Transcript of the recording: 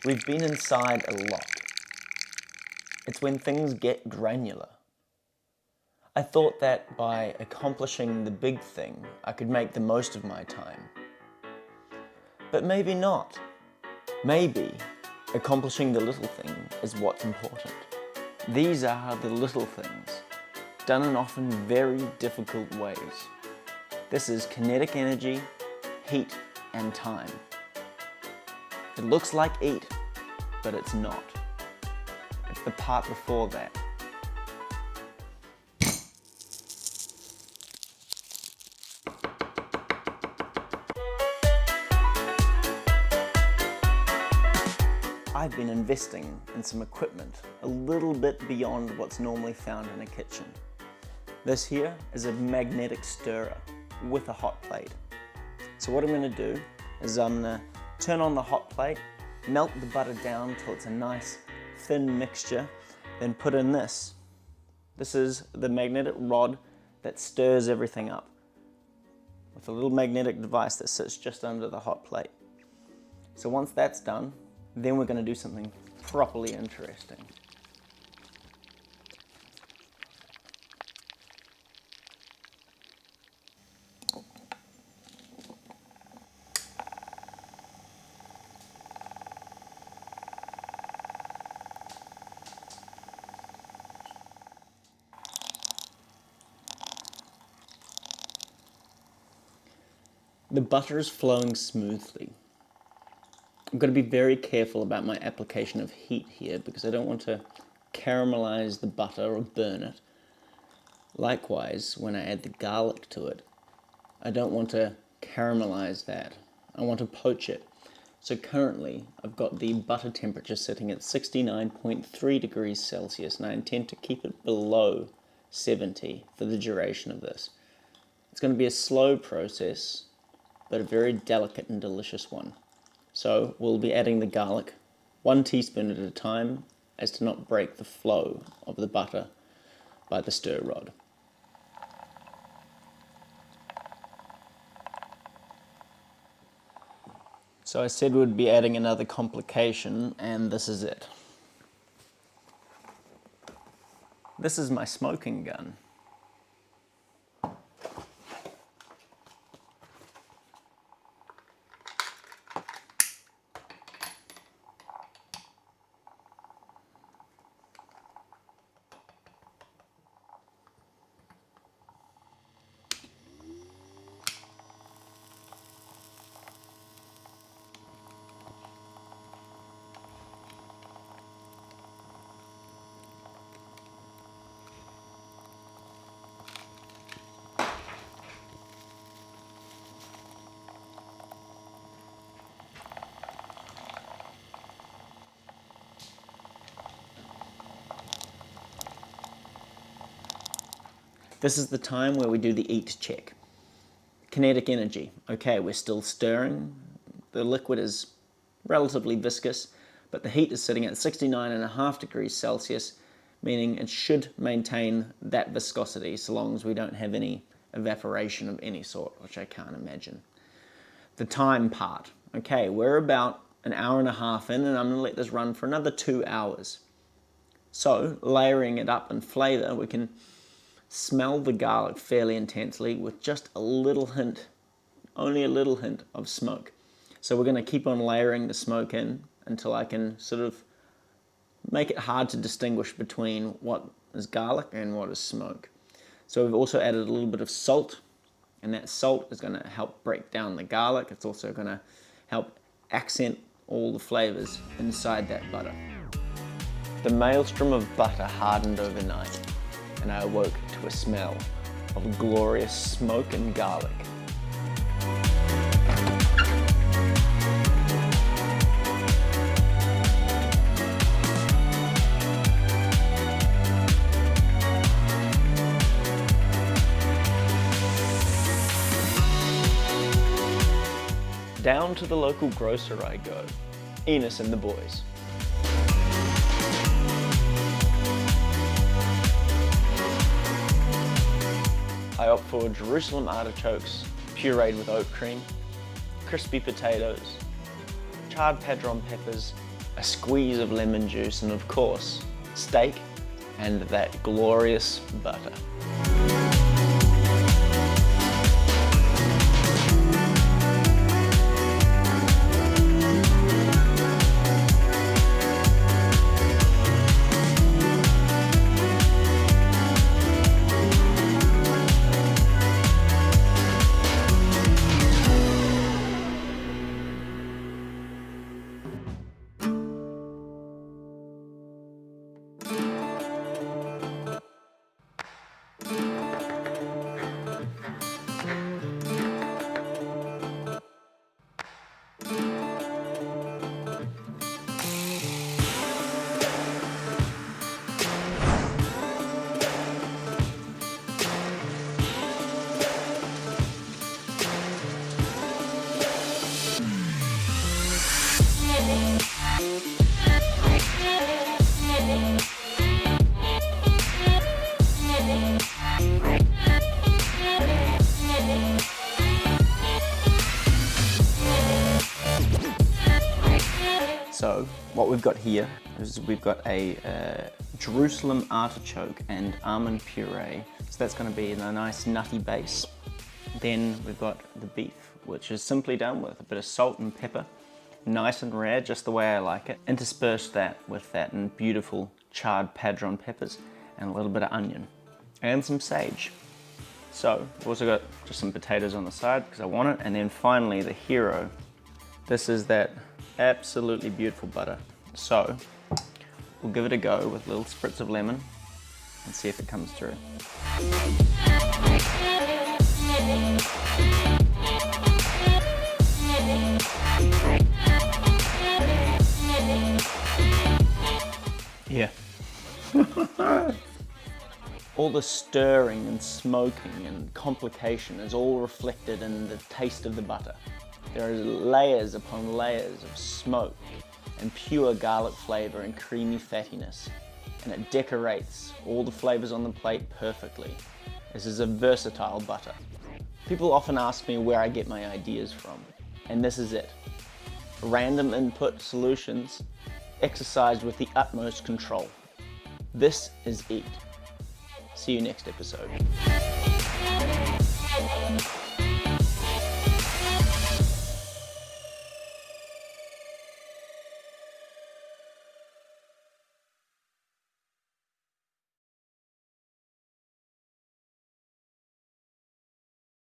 We've been inside a lot. It's when things get granular. I thought that by accomplishing the big thing, I could make the most of my time. But maybe not. Maybe accomplishing the little thing is what's important. These are the little things, done in often very difficult ways. This is kinetic energy, heat, and time. It looks like eat, but it's not. It's the part before that. I've been investing in some equipment a little bit beyond what's normally found in a kitchen. This here is a magnetic stirrer with a hot plate. So what I'm going to do is I'm going to turn on the hot plate, melt the butter down till it's a nice thin mixture, then put in this. This is the magnetic rod that stirs everything up with a little magnetic device that sits just under the hot plate. So once that's done, then we're going to do something properly interesting. The butter is flowing smoothly. I'm going to be very careful about my application of heat here because I don't want to caramelize the butter or burn it. Likewise, when I add the garlic to it, I don't want to caramelize that. I want to poach it. So currently, I've got the butter temperature sitting at 69.3 degrees Celsius, and I intend to keep it below 70 for the duration of this. It's going to be a slow process, but a very delicate and delicious one. So we'll be adding the garlic 1 teaspoon at a time as to not break the flow of the butter by the stir rod. So I said we'd be adding another complication, and this is it. This is my smoking gun. This is the time where we do the eat check. Kinetic energy. Okay, we're still stirring. The liquid is relatively viscous, but the heat is sitting at 69.5 degrees Celsius, meaning it should maintain that viscosity so long as we don't have any evaporation of any sort, which I can't imagine. The time part. Okay, we're about an hour and a half in, and I'm going to let this run for another 2 hours. So, layering it up in flavor, we can smell the garlic fairly intensely with just a little hint, only a little hint of smoke. So we're going to keep on layering the smoke in until I can sort of make it hard to distinguish between what is garlic and what is smoke. So we've also added a little bit of salt, and that salt is going to help break down the garlic. It's also going to help accent all the flavors inside that butter. The maelstrom of butter hardened overnight, and I awoke to a smell of glorious smoke and garlic. Down to the local grocer I go, Enos and the boys. I opt for Jerusalem artichokes pureed with oat cream, crispy potatoes, charred padron peppers, a squeeze of lemon juice, and of course, steak and that glorious butter. So what we've got here is we've got a Jerusalem artichoke and almond puree. So that's going to be a nice nutty base. Then we've got the beef, which is simply done with a bit of salt and pepper, nice and rare, just the way I like it. Intersperse that with that and beautiful charred padron peppers and a little bit of onion and some sage. So we've also got just some potatoes on the side because I want it. And then finally the hero. This is that absolutely beautiful butter. So we'll give it a go with a little spritz of lemon and see if it comes through. Yeah. All the stirring and smoking and complication is all reflected in the taste of the butter. There are layers upon layers of smoke and pure garlic flavor and creamy fattiness, and it decorates all the flavors on the plate perfectly. This is a versatile butter. People often ask me where I get my ideas from, and this is it. Random input solutions exercised with the utmost control. This is E. See you next episode.